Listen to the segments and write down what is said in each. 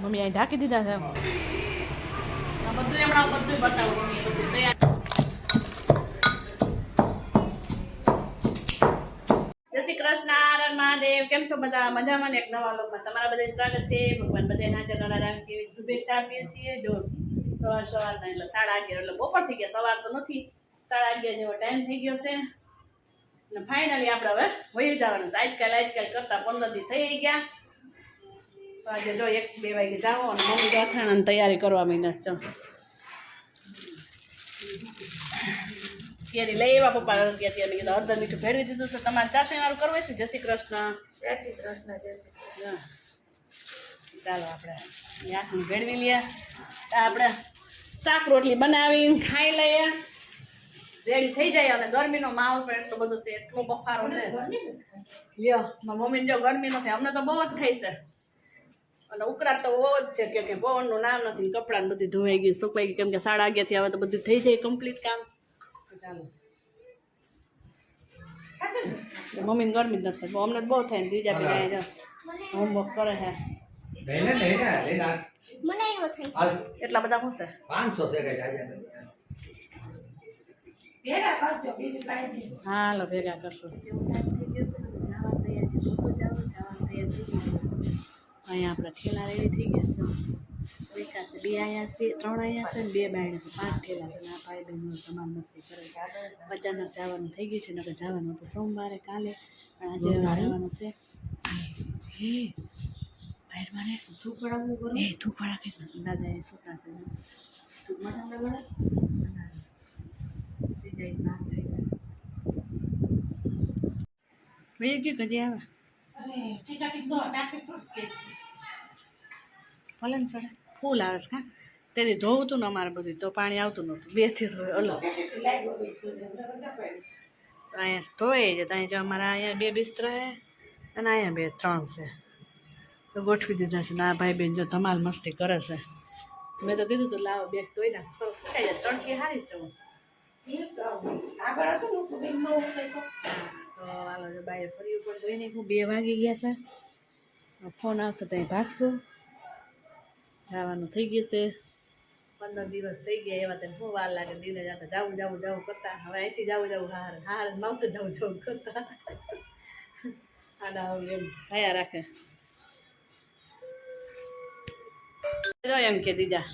Mummy અહીં ઢાંકી દીધા છે બધું હમણાં બધું બતાવું મમ્મી બધું તૈયાર. જય શ્રી કૃષ્ણ, હર મહાદેવ. કેમ છો બધા? મજામાં ને? એક નવા લોકમાં તમારા બધાનું સ્વાગત છે. ભગવાન બધાને હાજર નરારામ કેવી શુભેચ્છા આપીએ છીએ. જો સવાર એટલે 11:30 એટલે બપોર થઈ ગયા, સવાર તો નથી. 11:30 જેવો ટાઈમ થઈ ગયો છે અને ફાઇનલી આપણે હવે વહી જવાનું છે. આજકાલ કરતા 15 દી થઈ ગયા. તો આજે જો 1-2 વાગે જાઓ અને મમ્મી અથાણાની તૈયારી કરવા માંડ્યા છે. કેરી લઈ આવ્યા પપ્પા અત્યારે કીધું હળદર મીઠું ભેળવી દીધું છે. તમારે ચાસણી વાળું કરવું છે? જય શ્રી કૃષ્ણ. જય શ્રી કૃષ્ણ. જય શ્રી કૃષ્ણ. ચાલો આપણે યાસણી ભેળવી લઈએ. આપણે શાક રોટલી બનાવીને ખાઈ લઈએ, રેડી થઈ જાય. અને ગરમીનો માહોલ પણ એટલો બધો છે, એટલો બફારો છે. લ્યો મારા મમ્મીને જો ગરમી નથી, અમને તો બહુ જ થઈ છે. અને ઉકળાટ તો બહુ જ છે કે પવનનું નામ નથી. કપડાં બધું ધોવાઈ ગયું, સુકાઈ ગયું, કેમ કે 11:30 થી હવે તો બધું થઈ જાય કમ્પ્લીટ કામ. ચાલો મમ્મીને ગરમી જ નથી, અમને બહુ થાય ને બીજા બીજા હોમવર્ક કરે છે. એટલા બધા શું છે? 500 છે. હાલો ભેગા કરશું. અહીંયા આપણા ઠેલા રેડી થઈ ગયા છે. વિકાસ 2 અહીંયા છે, 3 અહીંયા છે ને 2 બાયણે છે. 5 ઠેલા છે. આ ભાઈ બહેનો તમામ મસ્તી કરે છે. અચાનક જવાનું થઈ ગયું છે, નકર જવાનું હતું સોમવારે કાલે, પણ આજે જવાનું છે. હે બહાર મને ધૂપ પડાવવું કરું. એ ધૂપ પડા કઈ દાદા એ સુતા છે. ધૂપ મજા બગડે જાય ના થાય છે. મેં કયું કદી આવે ભલે ને સડે ફૂલ આવે છે. હા તેથી ધોવું હતું ને અમારે બધું તો પાણી આવતું નહોતું. 2 થી ધોય અલગ અહીંયા ધોઈ છે. ત્યાં જો અમારા અહીંયા 2 બિસ્તરા છે અને અહીંયા 2-3 છે તો ગોઠવી દીધા છે. ના ભાઈ બેન જો ધમાલ મસ્તી કરે છે. મેં તો કીધું તું લાવો બેગ ધોઈ નાખ, સરસ સુકાઈ જાય. તડકી સારી છે. તો હાલો જો બાય ફરી ઉપર ધોઈ નાખું. 2 વાગી ગયા છે. ફોન આવશે ત્યાં ભાગશું. જવાનું થઈ ગયું છે. 15 દિવસ થઈ ગયા. એવા તેને શું વાર લાગે? દિને જતા જવું કરતા. હવે અહીંથી જવું હાર માવતું જવું કરતા. આડા એમ ખાયા રાખે. એમ કે દીજા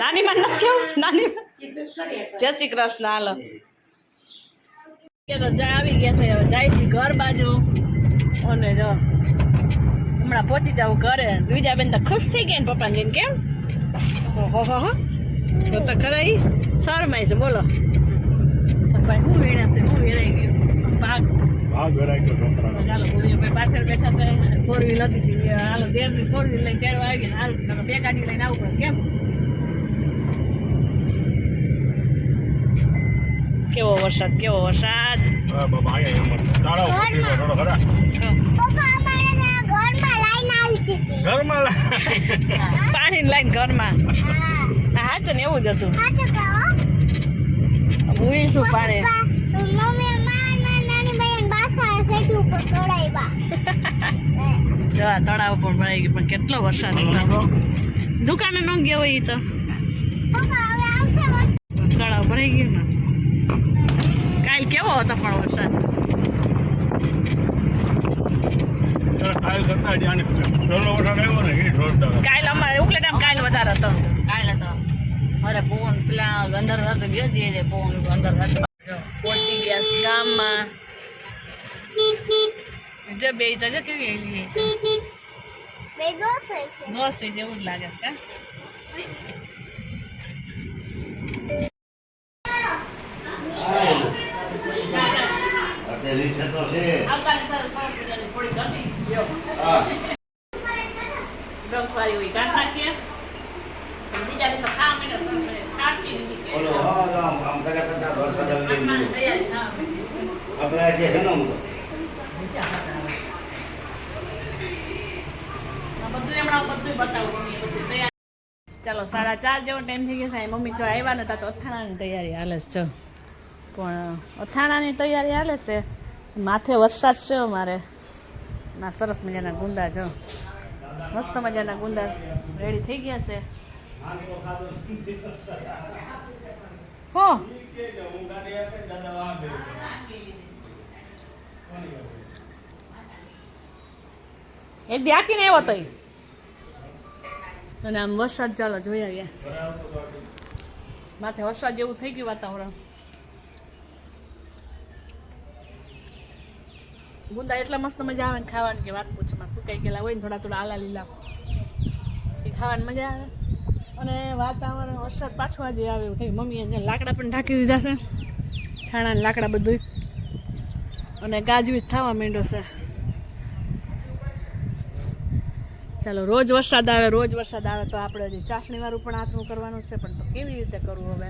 નાની માં નથી કેવું નાની. જય શ્રી કૃષ્ણ. હાલો આવી ગયા છે. હવે જાય છે ઘર બાજુ. અને જો હમણાં પહોંચી જાવ ઘરે. બીજા બેન તો ખુશ થઈ ગયા ને પપ્પાને જઈને. કેમ હો તો ખરા શરમાય છે. બોલો ભાઈ હું વેણા છે? હું વેરાઈ ગયું ભાગ ચાલો પાછળ બેઠા છે. 4 વ્હીલ હતી. હાલો 4 વ્હીલ લઈને તેડવા આવી ગયા. હાલ 2 ગાડી લઈને આવવું પડે. કેમ કેવો વરસાદ પાણી લાઈન ઘરમાં. હા છે ને એવું જ હતું. હું શું પાણી તળાવ પણ ભરાઈ ગયું. પણ કેટલો વરસાદ હતો. દુકાને ન ગયો હોય તો તળાવ ભરાઈ ગયું ને. કાલ કેવો હતો પણ વરસાદ? કાલ અમારે ઉકલેટામાં કાલ વધારે હતો. અરે પવન પેલા અંદર હતો. પવન અંદર હતો. પહોંચી ગયા ગામમાં. જો બે તો જો કેવી હેલી છે. દોસ્ત છે એવું જ લાગે છે. ગમવાળી હોય કાઢ નાખીએ. બીજા બેન તો ખાવા માંડે ખાટતી નથી. બધું બતાવું. ચાલો 4:30 જેવો ટાઈમ થઈ ગયો છે. મમ્મી જો આવ્યા નતા તો અથાણાની તૈયારી હાલે છે. પણ અથાણાની તૈયારી હાલે છે. માથે વરસાદ છે અમારે. ના સરસ મજાના ગુંદા જો મસ્ત મજાના ગુંદા રેડી થઈ ગયા છે. હો એક દી આખીને આવ્યો તો અને આમ વરસાદ ચાલો જોઈ આવ્યા. માથે વરસાદ જેવું થઈ ગયું વાતાવરણ. ગુંદા એટલા મસ્ત મજા આવે ને ખાવાની કે વાત પૂછમાં. સુકાઈ ગયેલા હોય ને થોડા થોડા આલા લીલા એ ખાવાની મજા આવે. અને વાતાવરણ વરસાદ પાછો આજે આવે એવું થયું. મમ્મીએ જે લાકડા પણ ઢાંકી દીધા છે, છાણા ને લાકડા બધું, અને ગાજવીજ થવા માંડ્યો છે. ચાલો રોજ વરસાદ આવે તો આપણે હજી ચાસણીવાળું પણ આથરું કરવાનું છે, પણ તો કેવી રીતે કરવું હવે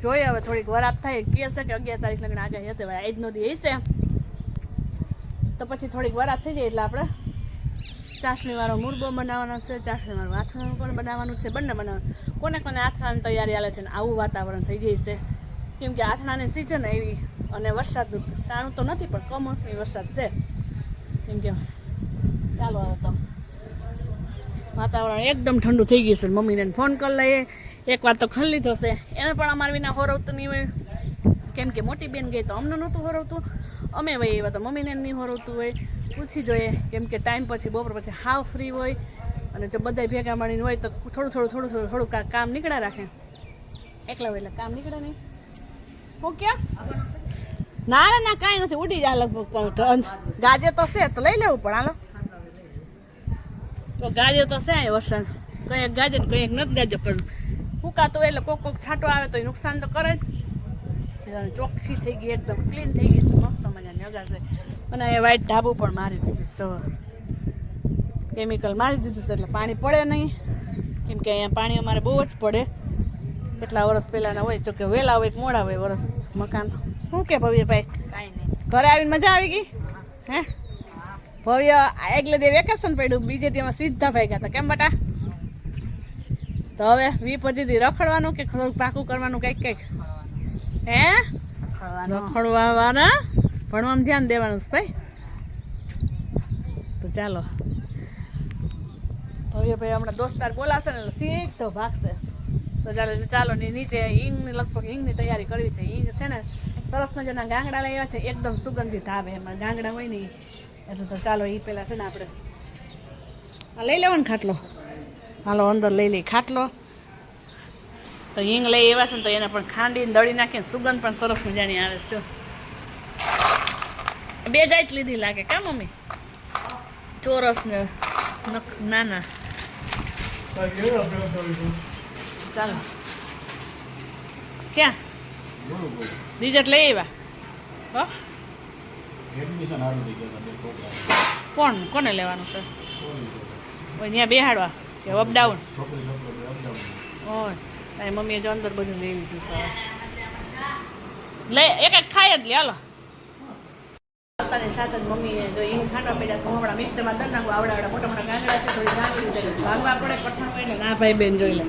જોઈએ. હવે થોડીક વરાપ થાય કહે છે કે 11 તારીખ લગ્ન આગાહી હતી. હવે આજનો દી હશે તો પછી થોડીક વરાપ થઈ જાય એટલે આપણે ચાસણીવાળો મુરબો બનાવવાનો છે, ચાસણીવાળું આથરાનું પણ બનાવવાનું છે. બંને બનાવવાનું. કોને કોને આથરાની તૈયારી હાલે છે ને આવું વાતાવરણ થઈ જાય છે, કેમ કે આથરાની સિઝન એવી અને વરસાદનું ટાણું તો નથી પણ કમોસમી વરસાદ છે. કેમ કે ચાલો હવે તો વાતાવરણ એકદમ ઠંડુ થઈ ગયું છે. મમ્મીને ફોન કરી લઈએ. એક વાર તો ખાલી લીધો છે, એને પણ અમારે વિના હોરવતું નહીં હોય, કેમ કે મોટી બેન ગઈ તો અમને નહોતું હોરવતું, અમે વહી એવા તો મમ્મીને નહીં હોરવતું હોય. પૂછી જોઈએ, કેમ કે ટાઈમ પછી બપોર પછી હાવ ફ્રી હોય, અને જો બધા ભેગા મળીને હોય તો થોડું કામ નીકળ્યા રાખે. એકલા હોય એટલે કામ નીકળે નહીં. હું ક્યાં ના કાંઈ નથી, ઉડી જાય લગભગ. ગાજે તો છે તો લઈ લેવું પણ હાલો. તો ગાજે તો છે વરસાદ, કંઈક ગાજે ને કંઈક નથી ગાજે, પણ ફૂકાતો હોય એટલે કોક છાંટો આવે તો એ નુકસાન તો કરે જ. ચોખ્ખી થઈ ગઈ, એકદમ ક્લીન થઈ ગઈ, મસ્ત મજાની અગાશે. અને એ વાઈટ ધાબુ પણ મારી દીધું છે, કેમિકલ મારી દીધું છે એટલે પાણી પડે નહીં, કેમ કે અહીંયા પાણી અમારે બહુ જ પડે. કેટલા વર્ષ પહેલાંના હોય, જો કે વહેલા હોય કે મોડા હોય વર્ષ મકાન. શું કે ભવ્યભાઈ, કાંઈ નહીં, ઘરે આવીને મજા આવી ગઈ હે? ભવ્ય એકલે દે વેકેશન પડ્યું, બીજે તેમાં સીધા ભાગ્યા હતા. કેમ બટા? તો હવે 20-25 રખડવાનું કે થોડુંક પાકું કરવાનું કંઈક હે? રખડવાના, ભણવામાં ધ્યાન દેવાનું છે ભાઈ. તો ચાલો ભવ્યભાઈ હમણાં દોસ્તાર બોલાશે ને એટલે સીધો ભાગશે. તો ચાલો નીચે હિંગની લગભગ હિંગની તૈયારી કરવી છે. હિંગ છે ને સરસ મજાના ગાંગડા લઈ આવ્યા છે, એકદમ સુગંધિત આવે. એમાં ગાંગડા હોય ને એટલે તો ચાલો એ પહેલાં છે ને આપણે આ લઈ લેવાનો ખાટલો. હાલો અંદર લઈ લઈ ખાટલો. તો હિંગ લઈ એવા છે ને તો એને પણ ખાંડીને દળી નાખીને સુગંધ પણ સરસ મજાની આવે છે. બે જાય જ લીધી લાગે કા મમ્મી? ચોરસ ને નાના. ચાલો ક્યાં રિઝલ્ટ લઈ આવ્યા? હો કોને લેવાનું છે? ત્યાં બેહાડવા કે અપડાઉન? ઓય તારી મમ્મીએ જો અંદર બધું લઈ લીધું છે. લઈ એક ખાય જ લે. હાલો સાથે જ મમ્મીએ જો હિંગ ખાંડવા પડ્યા તો હમણાં મિક્સરમાં દર નાખું. આવડા મોટા મોટા ગાંગડા છે, થોડી ગાંગડી ભાગવા પડે કઠણ હોય ને. ના ભાઈ બેન જોઈ લે.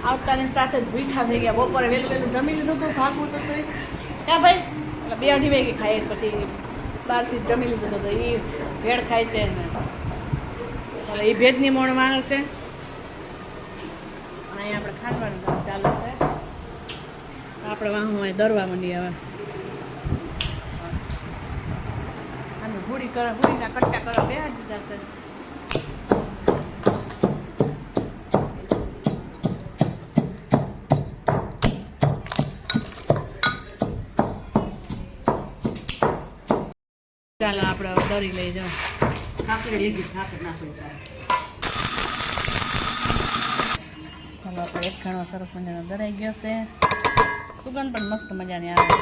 આવતાની સાથે જ મીઠા થઈ ગયા. બપોરે વહેલું જમી લીધું હતું, ભાગવું તો ક્યાં ભાઈ એટલે 2-2 વાગે ખાય, પછી બહારથી જમી લીધું હતું. તો એ ભેળ ખાય છે ને એટલે એ ભેજની મોણ માણસ છે. અને અહીંયા આપણે ખાંડવાનું ચાલુ છે. આપણે વાહું અહીં દરવા માંડીએ. હવે આને હુડીના કટ્ટા કરવા બે દીધા છે. ચાલો આપણે હવે દરી લઈ જાઓ. ચાલો આપણે એક ઘણો સરસ મજાનો દરાઈ ગયો છે. સુગંધ પણ મસ્ત મજાની આવે.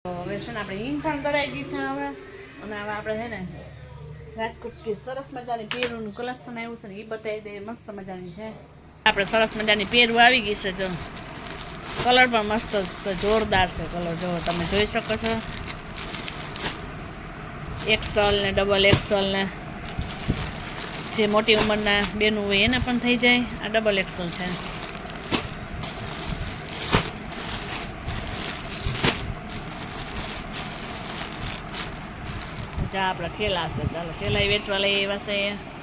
હવે છે ને આપણે હિંગ પણ દરાઈ ગઈ છે હવે. અને હવે આપણે છે ને રાજકોટ કે સરસ મજાની પેરુનું કલેક્શન આવ્યું છે ને એ બતાવી દઈએ. મસ્ત મજાની છે. આપણે સરસ મજાની પેરું આવી ગઈ છે. જો કલર પણ મસ્ત છે, જોરદાર છે કલર. જો તમે જોઈ શકો છો, એક્સલ ને ડબલ એક્સલ ને જે મોટી ઉંમરના બેનું હોય એને પણ થઈ જાય. આ ડબલ એક્સલ છે. જા આપણા ઠેલા છે, ચાલો ઠેલા વેચવા લઈ આવ્યા છે.